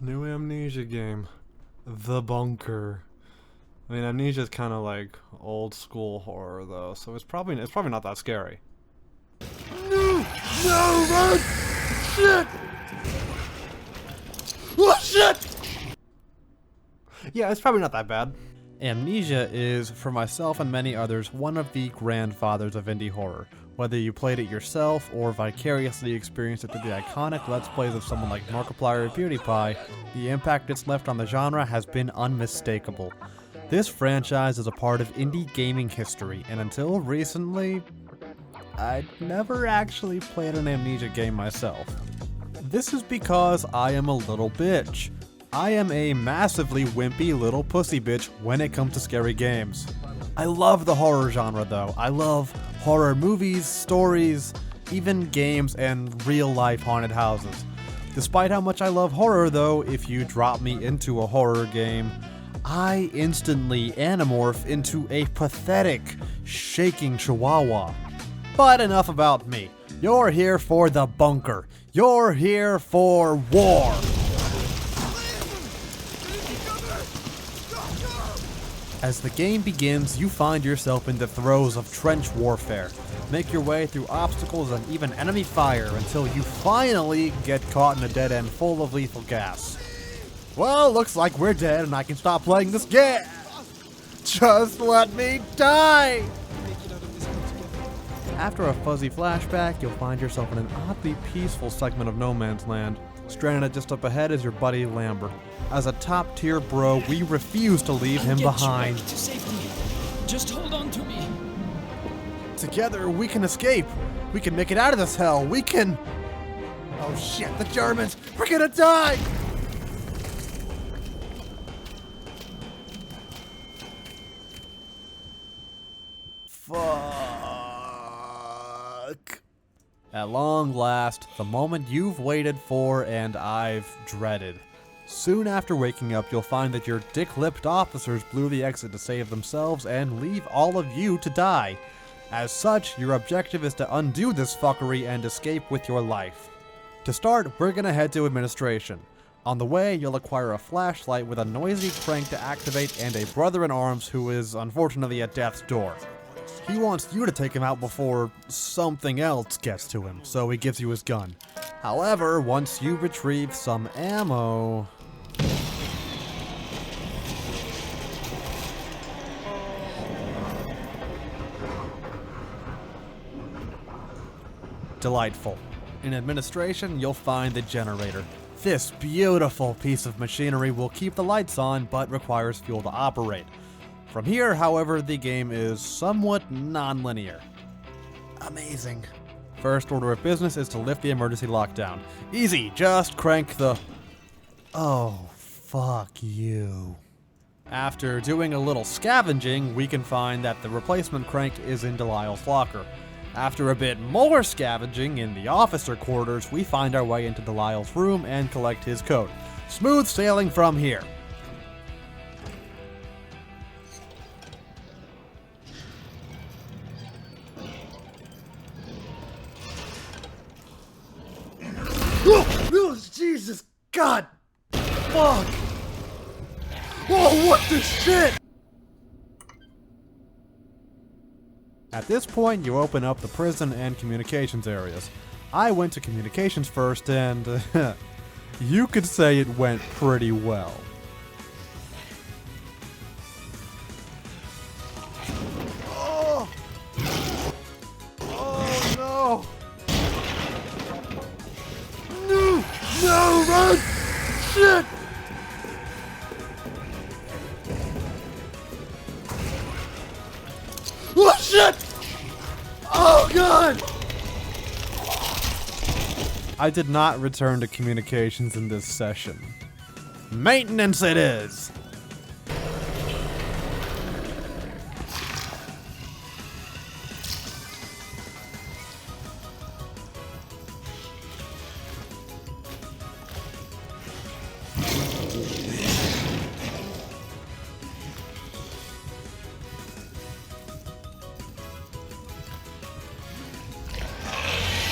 New Amnesia game. The Bunker. I mean, Amnesia is kind of like old school horror though, so it's probably not that scary. No! No, run! Shit! Oh, shit! Yeah, it's probably not that bad. Amnesia is, for myself and many others, one of the grandfathers of indie horror. Whether you played it yourself or vicariously experienced it through the iconic Let's Plays of someone like Markiplier or PewDiePie, the impact it's left on the genre has been unmistakable. This franchise is a part of indie gaming history, and until recently, I'd never actually played an Amnesia game myself. This is because I am a little bitch. I am a massively wimpy little pussy bitch when it comes to scary games. I love the horror genre though. I love horror movies, stories, even games, and real-life haunted houses. Despite how much I love horror though, if you drop me into a horror game, I instantly anamorph into a pathetic, shaking chihuahua. But enough about me. You're here for the bunker. You're here for war. As the game begins, you find yourself in the throes of trench warfare. Make your way through obstacles and even enemy fire until you finally get caught in a dead end full of lethal gas. Well, looks like we're dead and I can stop playing this game. Just let me die! After a fuzzy flashback, you'll find yourself in an oddly peaceful segment of no man's land. Stranded just up ahead is your buddy Lambert. As a top-tier bro, we refuse to leave him behind. To safety. Just hold on to me. Together, we can escape. We can make it out of this hell. We can... Oh shit, the Germans! We're gonna die! Fuck. At long last, the moment you've waited for and I've dreaded. Soon after waking up, you'll find that your dick-lipped officers blew the exit to save themselves and leave all of you to die. As such, your objective is to undo this fuckery and escape with your life. To start, we're gonna head to administration. On the way, you'll acquire a flashlight with a noisy crank to activate and a brother-in-arms who is unfortunately at death's door. He wants you to take him out before something else gets to him, so he gives you his gun. However, once you retrieve some ammo... Delightful. In administration, you'll find the generator. This beautiful piece of machinery will keep the lights on, but requires fuel to operate. From here, however, the game is somewhat non-linear. Amazing. First order of business is to lift the emergency lockdown. Easy, just crank the... Oh, fuck you. After doing a little scavenging, we can find that the replacement crank is in Delisle's locker. After a bit more scavenging in the officer quarters, we find our way into Delisle's room and collect his coat. Smooth sailing from here. Oh, Jesus! God! Fuck! Oh, what the shit? At this point, you open up the prison and communications areas. I went to communications first and you could say it went pretty well. Oh! Oh no! No! No, run! Shit! Oh shit! Oh god! I did not return to communications in this session. Maintenance it is!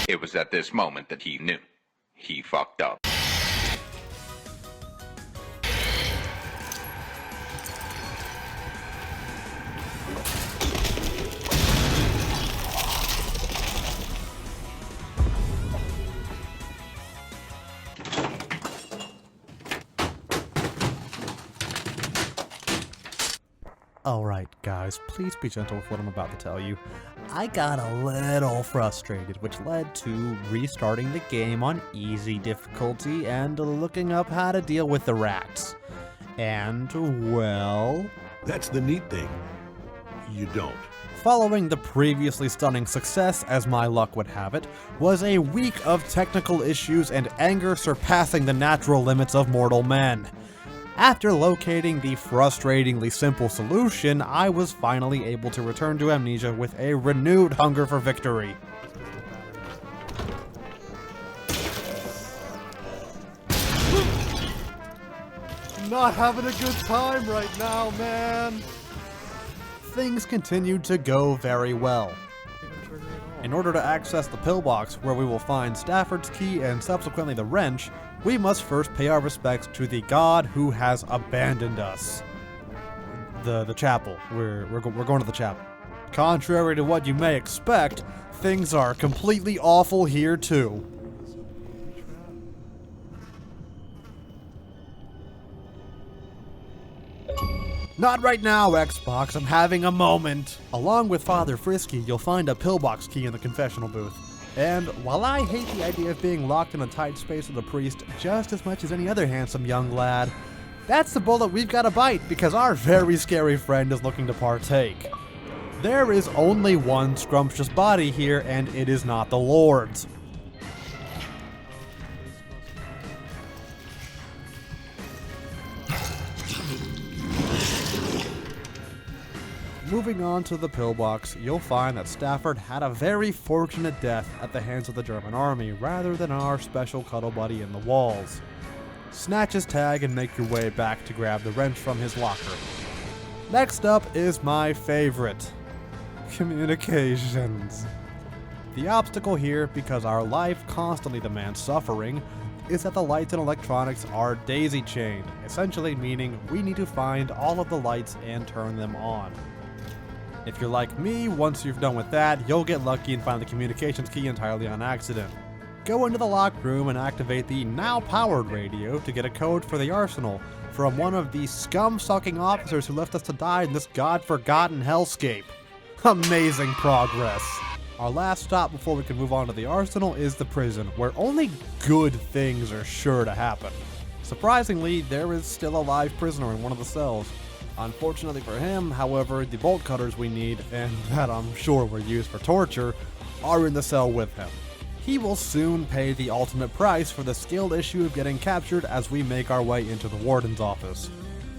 It was at this moment that he knew. He fucked up. Alright guys, please be gentle with what I'm about to tell you. I got a little frustrated, which led to restarting the game on easy difficulty and looking up how to deal with the rats. And, well... That's the neat thing. You don't. Following the previously stunning success, as my luck would have it, was a week of technical issues and anger surpassing the natural limits of mortal men. After locating the frustratingly simple solution, I was finally able to return to Amnesia with a renewed hunger for victory. Not having a good time right now, man. Things continued to go very well. In order to access the pillbox, where we will find Stafford's key and subsequently the wrench, we must first pay our respects to the god who has abandoned us. The chapel. We're going to the chapel. Contrary to what you may expect, things are completely awful here too. Not right now, Xbox, I'm having a moment. Along with Father Frisky, you'll find a pillbox key in the confessional booth. And while I hate the idea of being locked in a tight space with a priest just as much as any other handsome young lad, that's the bullet we've got to bite because our very scary friend is looking to partake. There is only one scrumptious body here, and it is not the Lord's. Moving on to the pillbox, you'll find that Stafford had a very fortunate death at the hands of the German army, rather than our special cuddle buddy in the walls. Snatch his tag and make your way back to grab the wrench from his locker. Next up is my favorite. Communications. The obstacle here, because our life constantly demands suffering, is that the lights and electronics are daisy-chained, essentially meaning we need to find all of the lights and turn them on. If you're like me, once you're done with that, you'll get lucky and find the communications key entirely on accident. Go into the locked room and activate the now-powered radio to get a code for the arsenal from one of the scum-sucking officers who left us to die in this god-forgotten hellscape. Amazing progress! Our last stop before we can move on to the arsenal is the prison, where only good things are sure to happen. Surprisingly, there is still a live prisoner in one of the cells. Unfortunately for him, however, the bolt cutters we need, and that I'm sure were used for torture, are in the cell with him. He will soon pay the ultimate price for the skilled issue of getting captured as we make our way into the warden's office.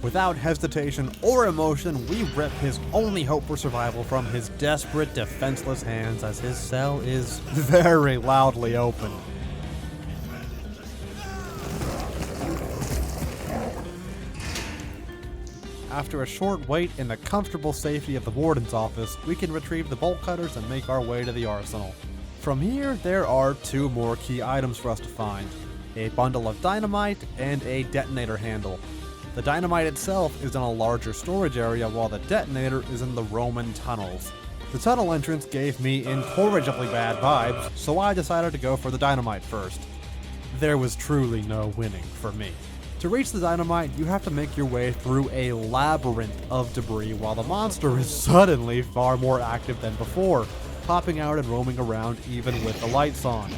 Without hesitation or emotion, we rip his only hope for survival from his desperate, defenseless hands as his cell is very loudly opened. After a short wait in the comfortable safety of the warden's office, we can retrieve the bolt cutters and make our way to the arsenal. From here, there are two more key items for us to find: a bundle of dynamite and a detonator handle. The dynamite itself is in a larger storage area while the detonator is in the Roman tunnels. The tunnel entrance gave me incorrigibly bad vibes, so I decided to go for the dynamite first. There was truly no winning for me. To reach the dynamite, you have to make your way through a labyrinth of debris while the monster is suddenly far more active than before, popping out and roaming around even with the lights on.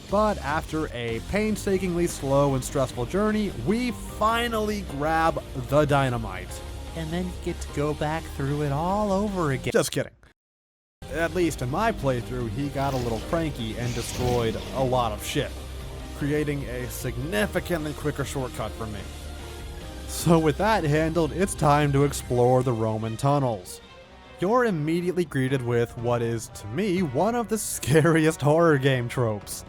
But after a painstakingly slow and stressful journey, we finally grab the dynamite. And then get to go back through it all over again. Just kidding. At least in my playthrough, he got a little cranky and destroyed a lot of shit, creating a significantly quicker shortcut for me. So with that handled, it's time to explore the Roman tunnels. You're immediately greeted with what is, to me, one of the scariest horror game tropes: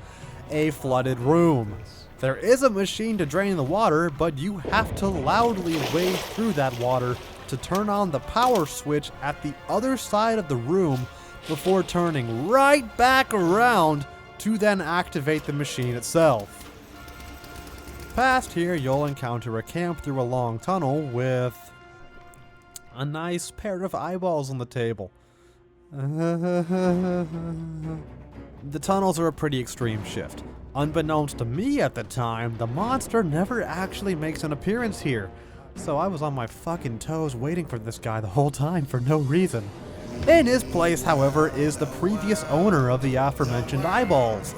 a flooded room. There is a machine to drain the water, but you have to loudly wade through that water to turn on the power switch at the other side of the room before turning right back around to then activate the machine itself. Past here, you'll encounter a camp through a long tunnel with a nice pair of eyeballs on the table. The tunnels are a pretty extreme shift. Unbeknownst to me at the time, the monster never actually makes an appearance here. So I was on my fucking toes waiting for this guy the whole time for no reason. In his place, however, is the previous owner of the aforementioned eyeballs,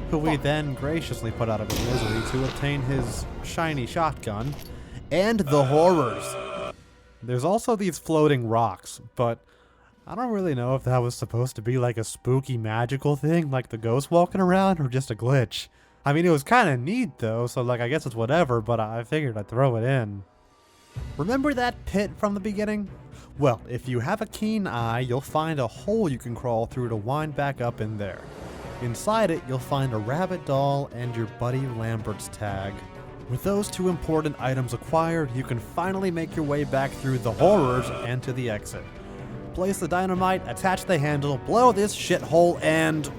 who we then graciously put out of his misery to obtain his shiny shotgun and the horrors. There's also these floating rocks, but I don't really know if that was supposed to be like a spooky magical thing, like the ghost walking around, or just a glitch. I mean, it was kind of neat though, so like I guess it's whatever, but I figured I'd throw it in. Remember that pit from the beginning? Well, if you have a keen eye, you'll find a hole you can crawl through to wind back up in there. Inside it, you'll find a rabbit doll and your buddy Lambert's tag. With those two important items acquired, you can finally make your way back through the horrors and to the exit. Place the dynamite, attach the handle, blow this shithole, and...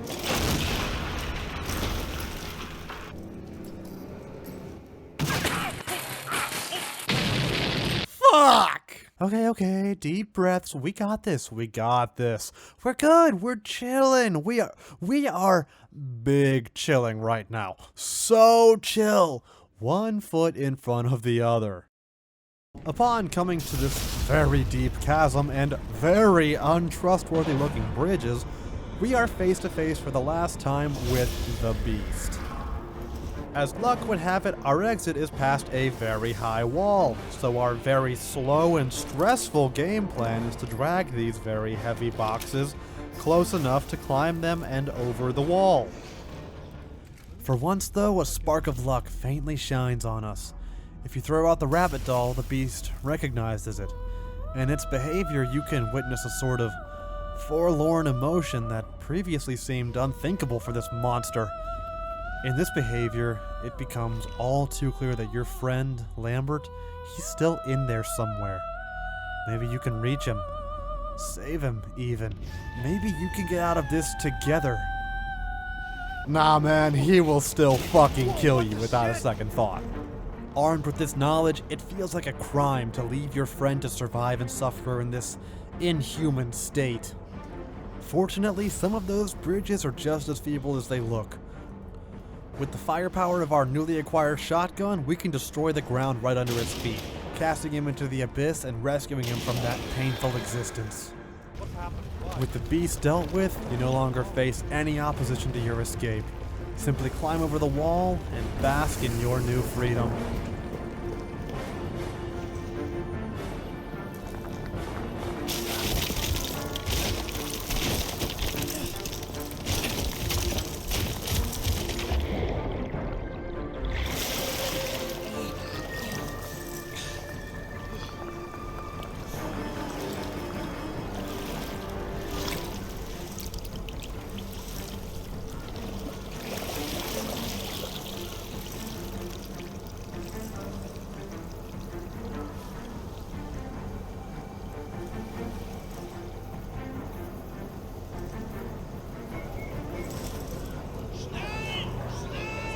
Fuck! Okay, deep breaths. We got this. We're good. We're chilling. We are big chilling right now. So chill. One foot in front of the other. Upon coming to this very deep chasm and very untrustworthy looking bridges, we are face to face for the last time with the beast. As luck would have it, our exit is past a very high wall, so our very slow and stressful game plan is to drag these very heavy boxes close enough to climb them and over the wall. For once though, a spark of luck faintly shines on us. If you throw out the rabbit doll, the beast recognizes it. In its behavior, you can witness a sort of forlorn emotion that previously seemed unthinkable for this monster. In this behavior, it becomes all too clear that your friend, Lambert, he's still in there somewhere. Maybe you can reach him. Save him, even. Maybe you can get out of this together. Nah, man, he will still fucking kill you without a second thought. Armed with this knowledge, it feels like a crime to leave your friend to survive and suffer in this inhuman state. Fortunately, some of those bridges are just as feeble as they look. With the firepower of our newly acquired shotgun, we can destroy the ground right under his feet, casting him into the abyss and rescuing him from that painful existence. With the beast dealt with, you no longer face any opposition to your escape. Simply climb over the wall and bask in your new freedom.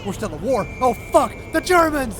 We're still at war. Oh fuck, the Germans!